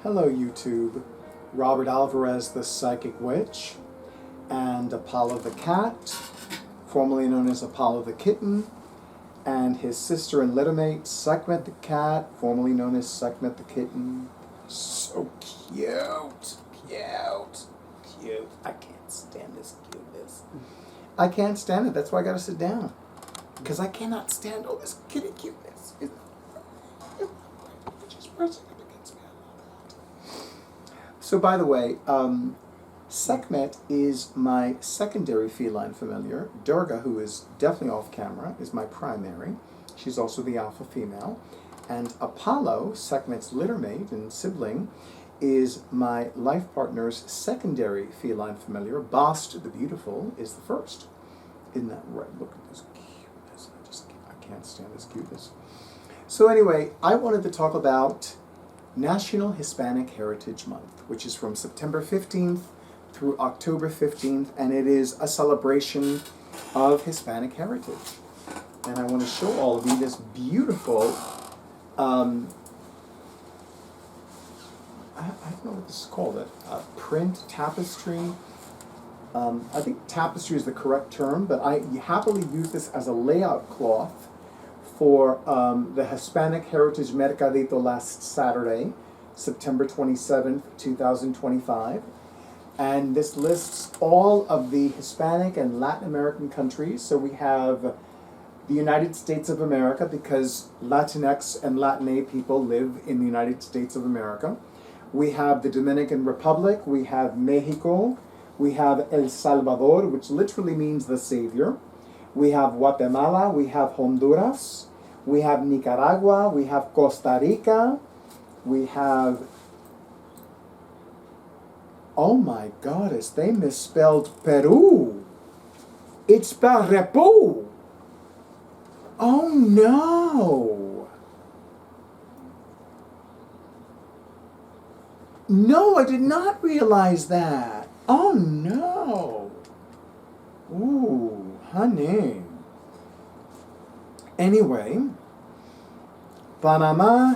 Hello YouTube, Robert Alvarez the Psychic Witch, and Apollo the Cat, formerly known as Apollo the Kitten, and his sister and littermate, Sekhmet the Cat, formerly known as Sekhmet the Kitten. So cute, cute, cute. I can't stand this cuteness. I can't stand it, that's why I gotta sit down. Because I cannot stand all this kitty cuteness. It's just pressing up against me. So by the way, Sekhmet is my secondary feline familiar. Durga, who is definitely off camera, is my primary. She's also the alpha female. And Apollo, Sekhmet's littermate and sibling, is my life partner's secondary feline familiar. Bast the Beautiful is the first. Isn't that right? Look at this cuteness. I can't stand this cuteness. So anyway, I wanted to talk about National Hispanic Heritage Month, which is from September 15th through October 15th, and it is a celebration of Hispanic heritage. And I want to show all of you this beautiful, I don't know what this is called, print tapestry. I think tapestry is the correct term, but I happily use this as a layout cloth for the Hispanic Heritage Mercadito last Saturday, September 27th, 2025. And this lists all of the Hispanic and Latin American countries. So we have the United States of America, because Latinx and Latina people live in the United States of America. We have the Dominican Republic, we have Mexico, we have El Salvador, which literally means the Savior. We have Guatemala, we have Honduras, we have Nicaragua, we have Costa Rica, we have, oh my goddess, they misspelled Peru. It's Perepu. Oh no. No, I did not realize that. Oh no. Ooh, honey. Anyway, Panama,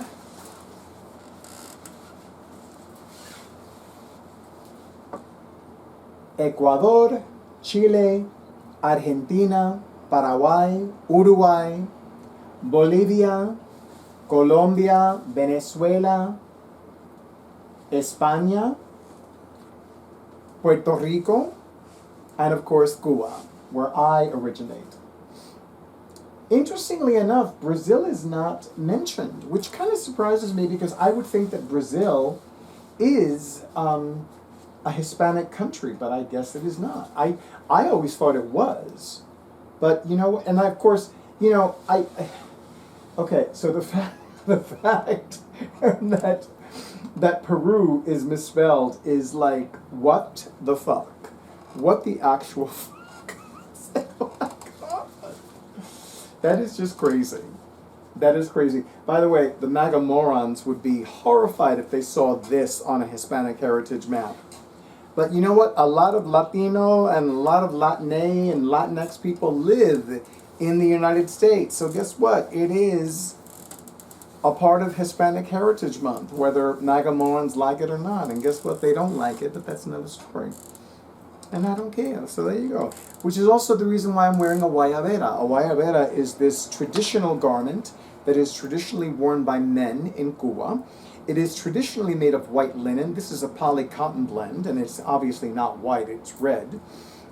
Ecuador, Chile, Argentina, Paraguay, Uruguay, Bolivia, Colombia, Venezuela, España, Puerto Rico, and of course Cuba, where I originate. Interestingly enough, Brazil is not mentioned, which kind of surprises me because I would think that Brazil is a Hispanic country, but I guess it is not. I always thought it was, but you know, and I, of course, you know, okay, so the fact that Peru is misspelled is like, what the fuck? What the actual fuck? Oh my God. That is just crazy. That is crazy. By the way, the MAGA morons would be horrified if they saw this on a Hispanic heritage map. But you know what? A lot of Latino and a lot of Latine and Latinx people live in the United States. So guess what? It is a part of Hispanic Heritage Month, whether MAGA morons like it or not. And guess what? They don't like it, but that's another story. And I don't care. So there you go. Which is also the reason why I'm wearing a guayabera. A guayabera is this traditional garment that is traditionally worn by men in Cuba. It is traditionally made of white linen. This is a poly cotton blend, and it's obviously not white, it's red.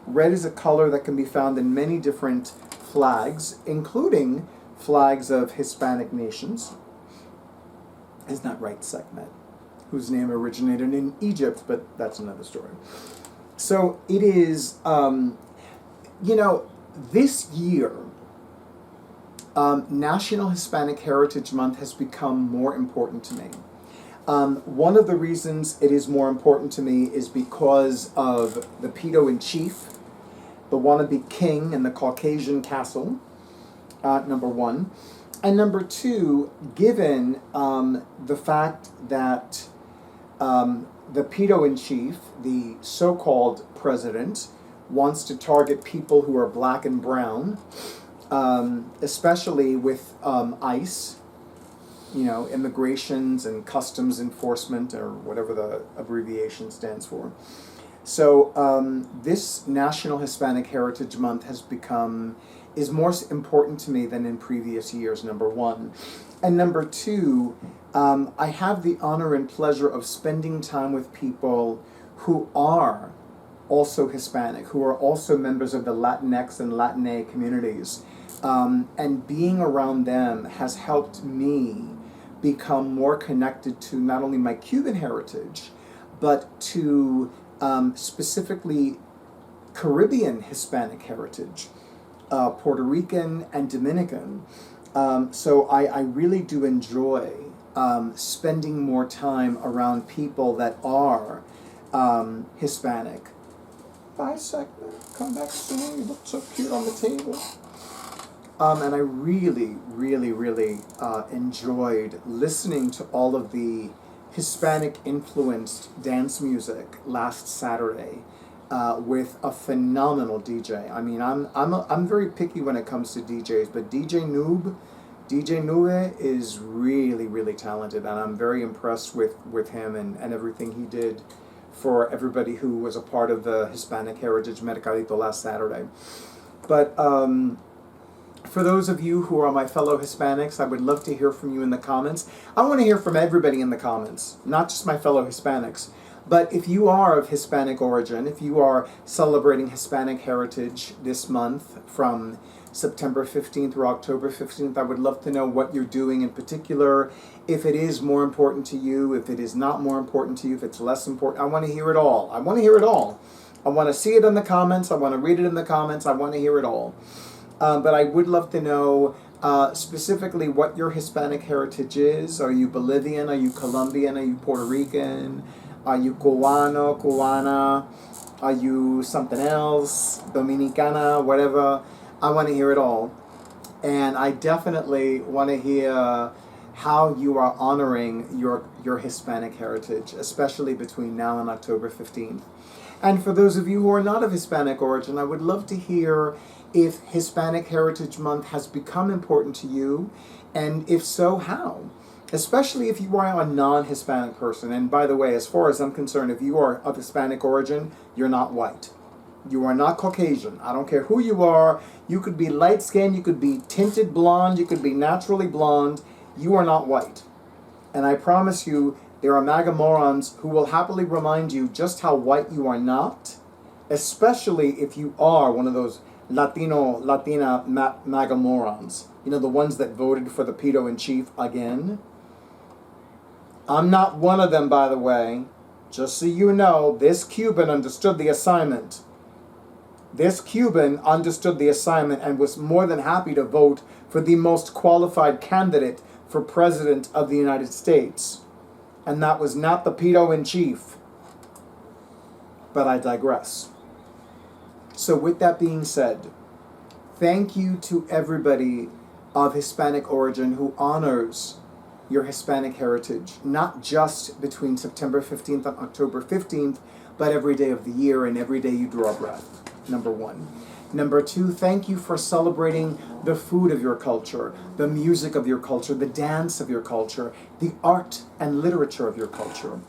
Red is a color that can be found in many different flags, including flags of Hispanic nations. Isn't that right, Sekhmet? Whose name originated in Egypt, but that's another story. So it is, you know, this year, National Hispanic Heritage Month has become more important to me. One of the reasons it is more important to me is because of the pedo-in-chief, the wannabe king in the Caucasian castle, number one. And number two, given the fact that the pedo-in-chief, the so-called president, wants to target people who are black and brown, especially with ICE, immigrations and customs enforcement, or whatever the abbreviation stands for. So this National Hispanic Heritage Month is more important to me than in previous years, number one. And number two, I have the honor and pleasure of spending time with people who are also Hispanic, who are also members of the Latinx and Latine communities. And being around them has helped me become more connected to not only my Cuban heritage, but to specifically Caribbean Hispanic heritage, Puerto Rican and Dominican. So I really do enjoy spending more time around people that are Hispanic. Bye, Segment. Come back soon. You look so cute on the table. And I really, really, really enjoyed listening to all of the Hispanic-influenced dance music last Saturday with a phenomenal DJ. I mean, I'm very picky when it comes to DJs, but DJ Nube is really, really talented, and I'm very impressed with him and everything he did for everybody who was a part of the Hispanic Heritage Mercadito last Saturday. But for those of you who are my fellow Hispanics, I would love to hear from you in the comments. I want to hear from everybody in the comments, not just my fellow Hispanics. But if you are of Hispanic origin, if you are celebrating Hispanic heritage this month from September 15th through October 15th, I would love to know what you're doing in particular, if it is more important to you, if it is not more important to you, if it's less important. I want to hear it all. I want to hear it all. I want to see it in the comments. I want to read it in the comments. I want to hear it all. But I would love to know specifically what your Hispanic heritage is. Are you Bolivian? Are you Colombian? Are you Puerto Rican? Are you Cubano, Cubana? Are you something else? Dominicana, whatever? I want to hear it all. And I definitely want to hear how you are honoring your Hispanic heritage, especially between now and October 15th. And for those of you who are not of Hispanic origin, I would love to hear if Hispanic Heritage Month has become important to you, and if so, how? Especially if you are a non-Hispanic person. And by the way, as far as I'm concerned, if you are of Hispanic origin, you're not white. You are not Caucasian. I don't care who you are. You could be light-skinned, you could be tinted blonde, you could be naturally blonde. You are not white. And I promise you, there are MAGA morons who will happily remind you just how white you are not, especially if you are one of those Latina MAGA morons. You know, the ones that voted for the pedo-in-chief again. I'm not one of them, by the way. Just so you know, this Cuban understood the assignment. This Cuban understood the assignment and was more than happy to vote for the most qualified candidate for President of the United States. And that was not the pedo-in-chief. But I digress. So with that being said, thank you to everybody of Hispanic origin who honors your Hispanic heritage, not just between September 15th and October 15th, but every day of the year and every day you draw breath, number one. Number two, thank you for celebrating the food of your culture, the music of your culture, the dance of your culture, the art and literature of your culture.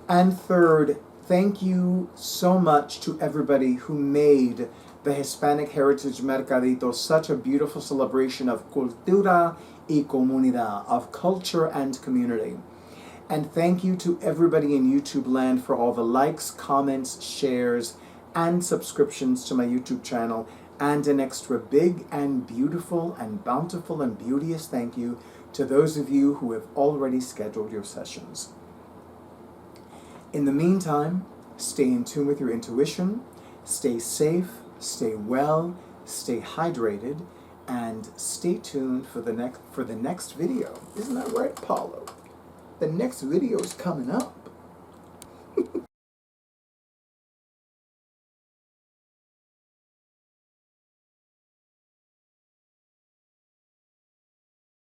And third, thank you so much to everybody who made the Hispanic Heritage Mercadito such a beautiful celebration of cultura y comunidad, of culture and community. And thank you to everybody in YouTube land for all the likes, comments, shares, and subscriptions to my YouTube channel. And an extra big and beautiful and bountiful and beauteous thank you to those of you who have already scheduled your sessions. In the meantime, stay in tune with your intuition, stay safe, stay well, stay hydrated, and stay tuned for the next video. Isn't that right, Paulo? The next video is coming up.